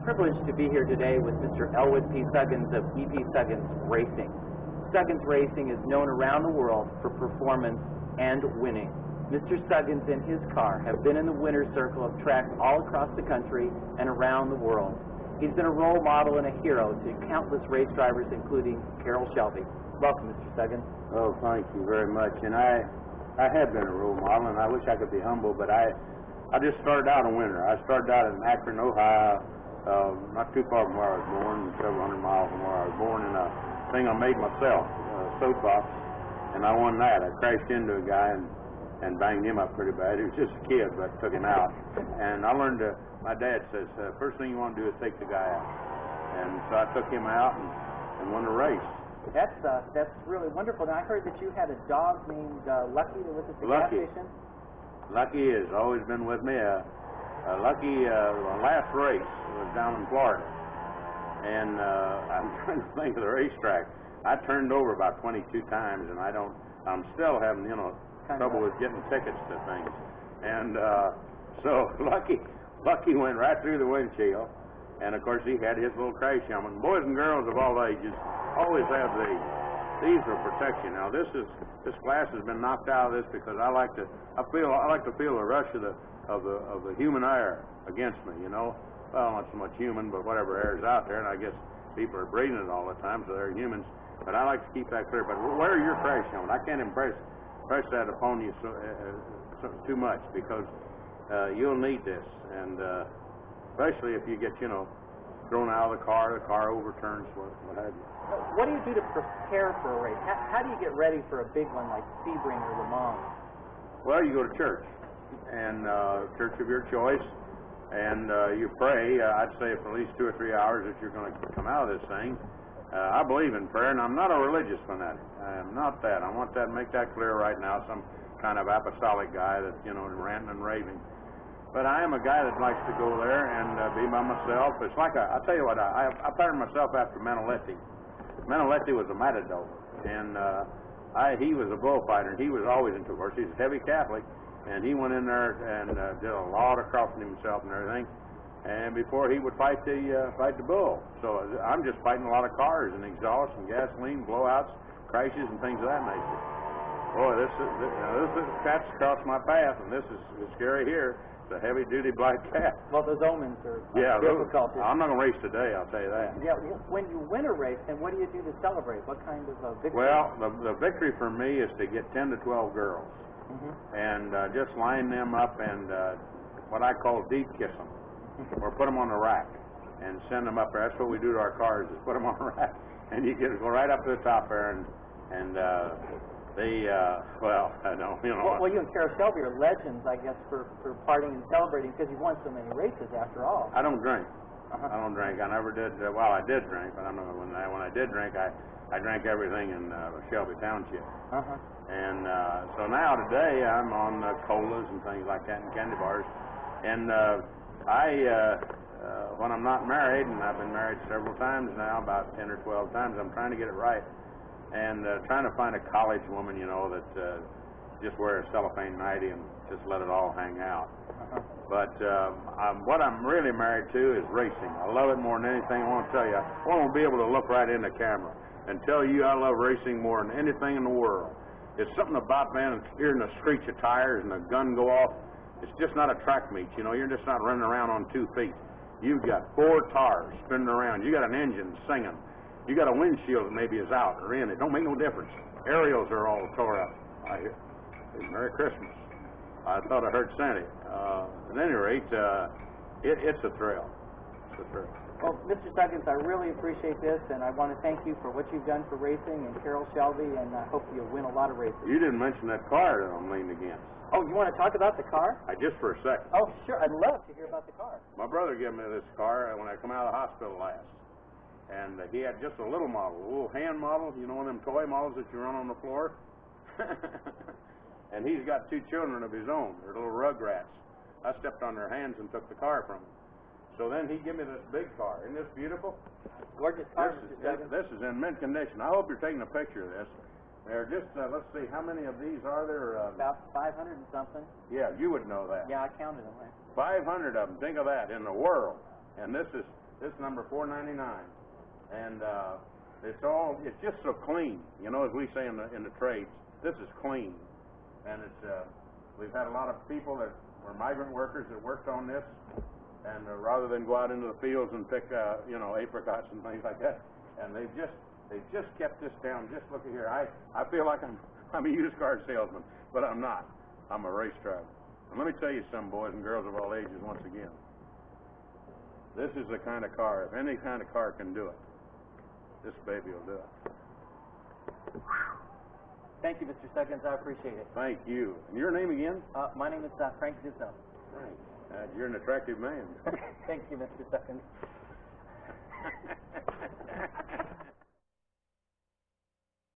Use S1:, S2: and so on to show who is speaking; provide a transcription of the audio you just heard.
S1: privileged to be here today with Mr. Elwood P Suggins of EP Suggins Racing. Suggins Racing is known around the world for performance and winning. Mr. Suggins and his car have been in the winner's circle of tracks all across the country and around the world. He's been a role model and a hero to countless race drivers, including Carroll Shelby. Welcome, Mr. Suggins.
S2: Oh, thank you very much. And I have been a role model, and I wish I could be humble, but I just started out a winner. I started out in Akron, Ohio, not too far from where I was born, several hundred miles from where I was born, in a thing I made myself, a soapbox, and I won that. I crashed into a guy and banged him up pretty bad. He was just a kid, but took him out. And I learned my dad says, first thing you want to do is take the guy out. And so I took him out and won the race.
S1: That's really wonderful. Now, I heard that you had a dog named Lucky that was at the gas station.
S2: Lucky has always been with me. Lucky, the last race was down in Florida. And I'm trying to think of the racetrack. I turned over about 22 times, and I'm still having, trouble with getting tickets to things. And so Lucky went right through the windshield, and of course he had his little crash helmet. And boys and girls of all ages always have these for protection. Now this glass has been knocked out of this because I like to feel the rush of the human air against me. Well, not so much human, but whatever air is out there, and I guess people are breathing it all the time, so they're humans. But I like to keep that clear. But wear your crash helmet. I can't impress that upon you too much, because you'll need this, and especially if you get thrown out of the car overturns, what have you.
S1: What do you do to prepare for a race? How do you get ready for a big one like Sebring or Le Mans?
S2: Well, you go to church, and church of your choice, and you pray. I'd say for at least 2 or 3 hours that you're going to come out of this thing. I believe in prayer, and I'm not a religious fanatic. I am not that. I want to make that clear right now. Some kind of apostolic guy that's, ranting and raving. But I am a guy that likes to go there and be by myself. It's like I'll tell you what, I patterned myself after Manuletti. Manuletti was a matador, and he was a bullfighter, and he was always into horse. He's a heavy Catholic, and he went in there and did a lot of crossing himself and everything. And before he would fight the bull. So I'm just fighting a lot of cars and exhaust and gasoline, blowouts, crashes, and things of that nature. Boy, this cat's crossed my path, and this is scary here. It's a heavy-duty black cat.
S1: Well, those omens are difficult.
S2: I'm not going to race today, I'll tell you that.
S1: Yeah, when you win a race, then what do you do to celebrate? What kind of victory?
S2: Well, the victory for me is to get 10 to 12 girls, and just line them up and what I call deep kiss them. Or put them on the rack and send them up there. That's what we do to our cars, is put them on the rack, and you go right up to the top there, and they well, I don't,
S1: Well, you and Carroll Shelby are legends, I guess, for partying and celebrating, because you've won so many races after all.
S2: I don't drink. I don't drink. I never did. Well, I did drink, but I don't know when I did drink. I drank everything in Shelby Township. And so now today I'm on colas and things like that and candy bars, and when I'm not married, and I've been married several times now, about 10 or 12 times, I'm trying to get it right, and trying to find a college woman, that just wear a cellophane nightie and just let it all hang out. But what I'm really married to is racing. I love it more than anything. I want to tell you, I want to be able to look right in the camera and tell you I love racing more than anything in the world. It's something about, man, hearing the screech of tires and the gun go off. It's just not a track meet, you're just not running around on 2 feet. You've got 4 tires spinning around. You got an engine singing. You got a windshield that maybe is out or in. It don't make no difference. Aerials are all tore up. I hear. Merry Christmas. I thought I heard Santa. At any rate, it's a thrill. It's a thrill.
S1: Well, Mr. Suggins, I really appreciate this, and I want to thank you for what you've done for racing and Carroll Shelby, and I hope you'll win a lot of races.
S2: You didn't mention that car that I'm leaning against.
S1: Oh, you want to talk about the car?
S2: Just for a second.
S1: Oh, sure. I'd love to hear about the car.
S2: My brother gave me this car when I come out of the hospital last. And he had just a little model, a little hand model, one of them toy models that you run on the floor. And he's got 2 children of his own. They're little rugrats. I stepped on their hands and took the car from him. So then he gave me this big car. Isn't this beautiful?
S1: Gorgeous car.
S2: This is in mint condition. I hope you're taking a picture of this. They're just, let's see, how many of these are there?
S1: About 500 and something.
S2: Yeah, you would know that.
S1: Yeah, I counted them.
S2: 500 of them, think of that, in the world. And this is This is number 499, and it's just so clean. You know, as we say in the trades, this is clean, and it's we've had a lot of people that were migrant workers that worked on this, and rather than go out into the fields and pick you know, apricots and things like that, and they've just kept this down. Just look at here. I feel like I'm a used car salesman, but I'm not. I'm a racetrack. And let me tell you something, boys and girls of all ages, once again. This is the kind of car, if any kind of car can do it, this baby will do it.
S1: Thank you, Mr. Suggins. I appreciate it.
S2: Thank you. And your name again?
S1: My name is Frank Disno.
S2: Frank. You're an attractive man.
S1: Thank you, Mr. Suggins.